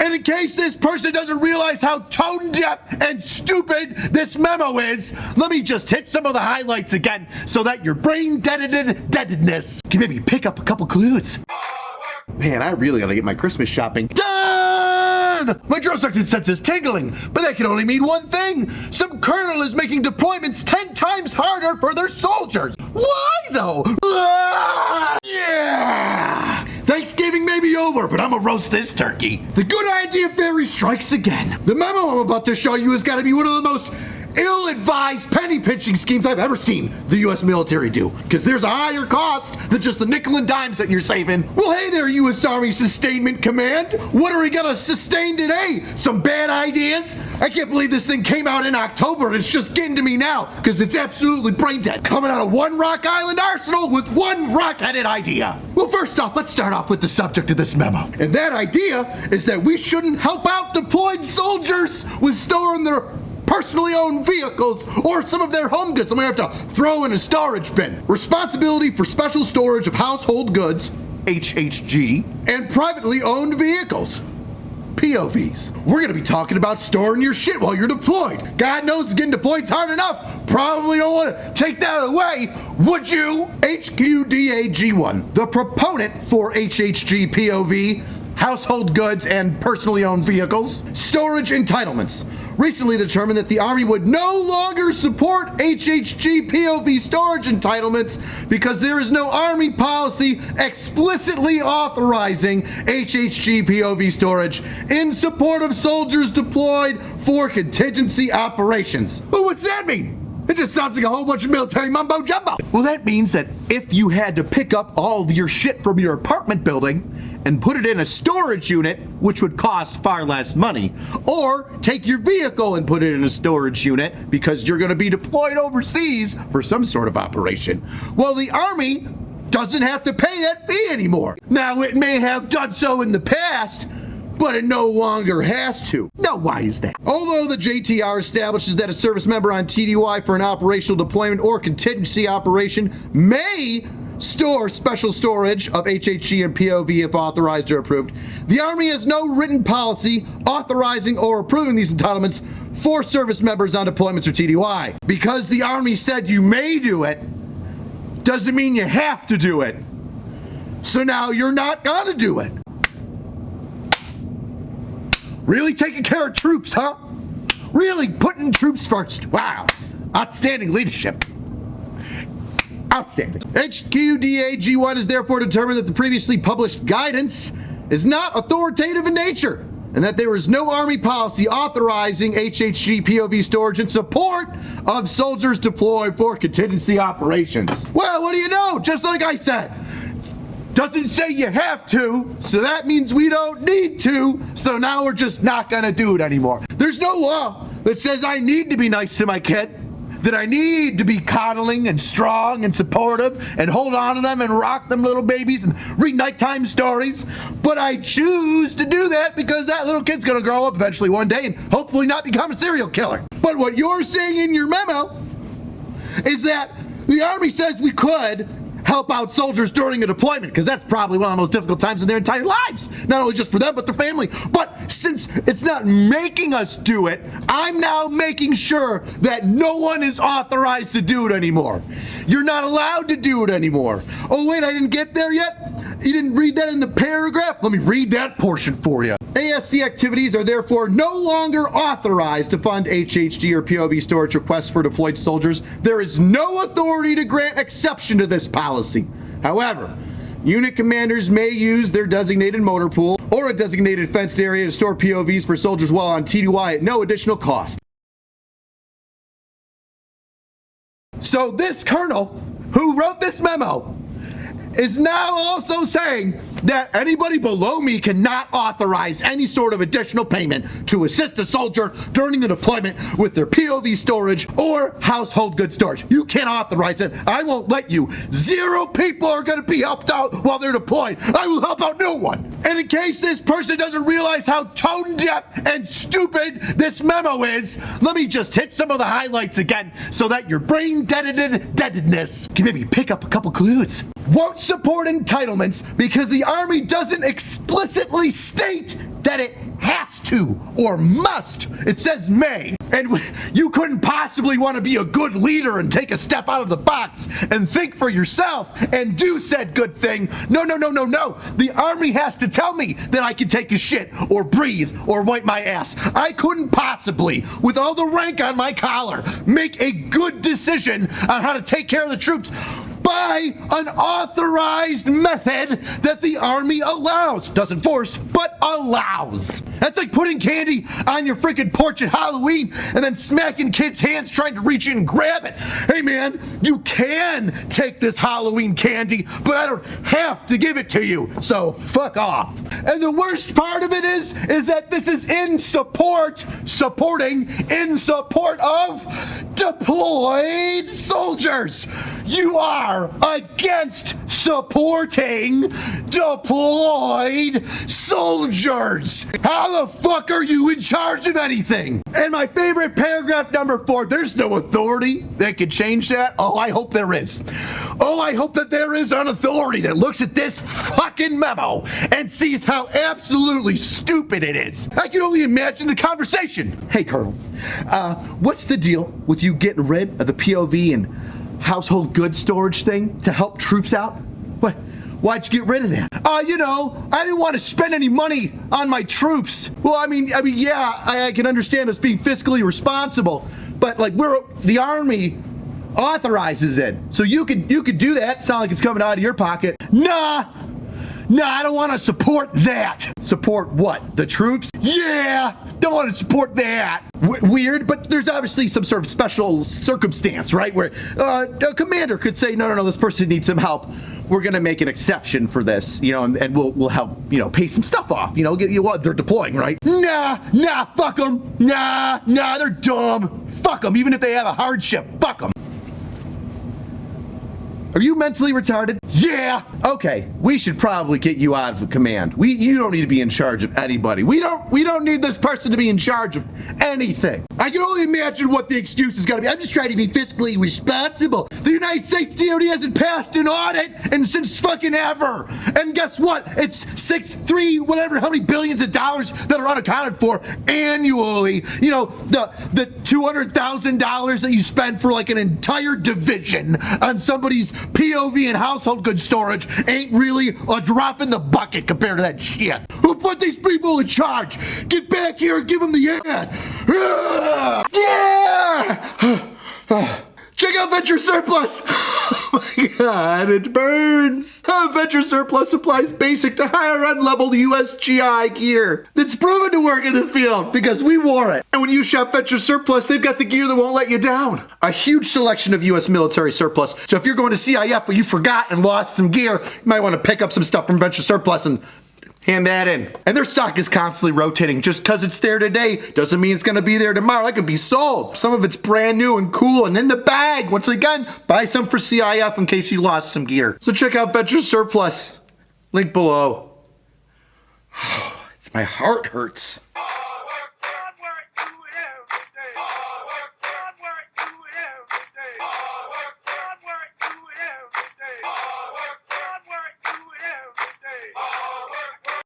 And in case this person doesn't realize how tone deaf and stupid this memo is, let me just hit some of the highlights again so that your brain deadedness can maybe pick up a couple clues. Man, I really gotta get my Christmas shopping done! My drill sergeant senses tingling, but that can only mean one thing. Some colonel is making deployments 10 times harder for their soldiers. Why though? Yeah! Thanksgiving may be over, but I'm gonna roast this turkey. The good idea theory strikes again. The memo I'm about to show you has gotta be one of the most ill-advised penny pinching schemes I've ever seen the U.S. military do, because there's a higher cost than just the nickel and dimes that you're saving. Well, hey there, U.S. Army Sustainment Command. What are we gonna sustain today? Some bad ideas? I can't believe this thing came out in October and it's just getting to me now, because it's absolutely brain dead. Coming out of one Rock Island arsenal with one rock-headed idea. Well, first off, let's start off with the subject of this memo. And that idea is that we shouldn't help out deployed soldiers with storing their personally owned vehicles or some of their home goods I'm gonna have to throw in a storage bin. Responsibility for special storage of household goods, HHG, and privately owned vehicles, POVs. We're gonna be talking about storing your shit while you're deployed. God knows getting deployed's hard enough. Probably don't wanna take that away, would you? HQDAG1, the proponent for HHG POV, household goods, and personally owned vehicles, storage entitlements, recently determined that the Army would no longer support HHG POV storage entitlements because there is no Army policy explicitly authorizing HHG POV storage in support of soldiers deployed for contingency operations. Well, what's that mean? It just sounds like a whole bunch of military mumbo jumbo. Well, that means that if you had to pick up all of your shit from your apartment building and put it in a storage unit, which would cost far less money, or take your vehicle and put it in a storage unit because you're going to be deployed overseas for some sort of operation, well, the Army doesn't have to pay that fee anymore. Now, it may have done so in the past, but it no longer has to. Now, why is that? Although the JTR establishes that a service member on TDY for an operational deployment or contingency operation may store special storage of HHG and POV if authorized or approved, the Army has no written policy authorizing or approving these entitlements for service members on deployments or TDY. Because the Army said you may do it, doesn't mean you have to do it. So now you're not gonna do it. Really taking care of troops, huh? Really putting troops first. Wow. Outstanding leadership. Outstanding. HQDAG1 is therefore determined that the previously published guidance is not authoritative in nature and that there is no Army policy authorizing HHG POV storage in support of soldiers deployed for contingency operations. Well, what do you know? Just like I said. Doesn't say you have to, so that means we don't need to, so now we're just not gonna do it anymore. There's no law that says I need to be nice to my kid, that I need to be coddling and strong and supportive and hold on to them and rock them little babies and read nighttime stories, but I choose to do that because that little kid's gonna grow up eventually one day and hopefully not become a serial killer. But what you're saying in your memo is that the Army says we could help out soldiers during a deployment, because that's probably one of the most difficult times in their entire lives. Not only just for them, but their family. But since it's not making us do it, I'm now making sure that no one is authorized to do it anymore. You're not allowed to do it anymore. Oh wait, I didn't get there yet? You didn't read that in the paragraph? Let me read that portion for you. ASC activities are therefore no longer authorized to fund HHG or POV storage requests for deployed soldiers. There is no authority to grant exception to this policy. However, unit commanders may use their designated motor pool or a designated fenced area to store POVs for soldiers while on TDY at no additional cost. So this colonel who wrote this memo is now also saying that anybody below me cannot authorize any sort of additional payment to assist a soldier during the deployment with their POV storage or household goods storage. You can't authorize it. I won't let you. 0 people are going to be helped out while they're deployed. I will help out no one. And in case this person doesn't realize how tone deaf and stupid this memo is, let me just hit some of the highlights again so that your brain deadedness can maybe pick up a couple clues. Won't support entitlements because the Army doesn't explicitly state that it has has to or must. It says may. And you couldn't possibly want to be a good leader and take a step out of the box and think for yourself and do said good thing. No. The Army has to tell me that I can take a shit or breathe or wipe my ass. I couldn't possibly, with all the rank on my collar, make a good decision on how to take care of the troops by an authorized method that the Army allows. Doesn't force, but allows. That's like putting candy on your freaking porch at Halloween and then smacking kids' hands trying to reach in and grab it. Hey man, you can take this Halloween candy, but I don't have to give it to you, so fuck off. And the worst part of it is that this is in support of deployed soldiers. You are against supporting deployed soldiers. How the fuck are you in charge of anything? And my favorite paragraph number 4, there's no authority that can change that. Oh, I hope there is. Oh, I hope that there is an authority that looks at this fucking memo and sees how absolutely stupid it is. I can only imagine the conversation. Hey, Colonel, what's the deal with you getting rid of the POV and household goods storage thing to help troops out? What? Why'd you get rid of that? I didn't want to spend any money on my troops. Well, I mean, yeah, I can understand us being fiscally responsible, but like the Army authorizes it, so you could do that. Sound like it's coming out of your pocket? Nah, I don't want to support that. Support what? The troops? Yeah, don't want to support that. Weird, but there's obviously some sort of special circumstance, right? Where a commander could say, no, this person needs some help. We're gonna make an exception for this, and we'll help, pay some stuff off, they're deploying, right? Nah, fuck them. Nah, they're dumb. Fuck them, even if they have a hardship, fuck them. Are you mentally retarded? Yeah. Okay, we should probably get you out of command. You don't need to be in charge of anybody. We don't need this person to be in charge of anything. I can only imagine what the excuse is gonna be. I'm just trying to be fiscally responsible. The United States DoD hasn't passed an audit and since fucking ever. And guess what? It's how many billions of dollars that are unaccounted for annually. The $200,000 that you spend for like an entire division on somebody's POV and household goods storage ain't really a drop in the bucket compared to that shit. Who put these people in charge? Get back here and give them the ad. Yeah! Check out Venture Surplus! Oh my god, it burns! Venture Surplus supplies basic to higher end level USGI gear that's proven to work in the field because we wore it. And when you shop Venture Surplus, they've got the gear that won't let you down. A huge selection of US military surplus. So if you're going to CIF but you forgot and lost some gear, you might want to pick up some stuff from Venture Surplus and hand that in. And their stock is constantly rotating. Just because it's there today doesn't mean it's going to be there tomorrow. That could be sold. Some of it's brand new and cool and in the bag. Once again, buy some for CIF in case you lost some gear. So check out Venture Surplus. Link below. My heart hurts.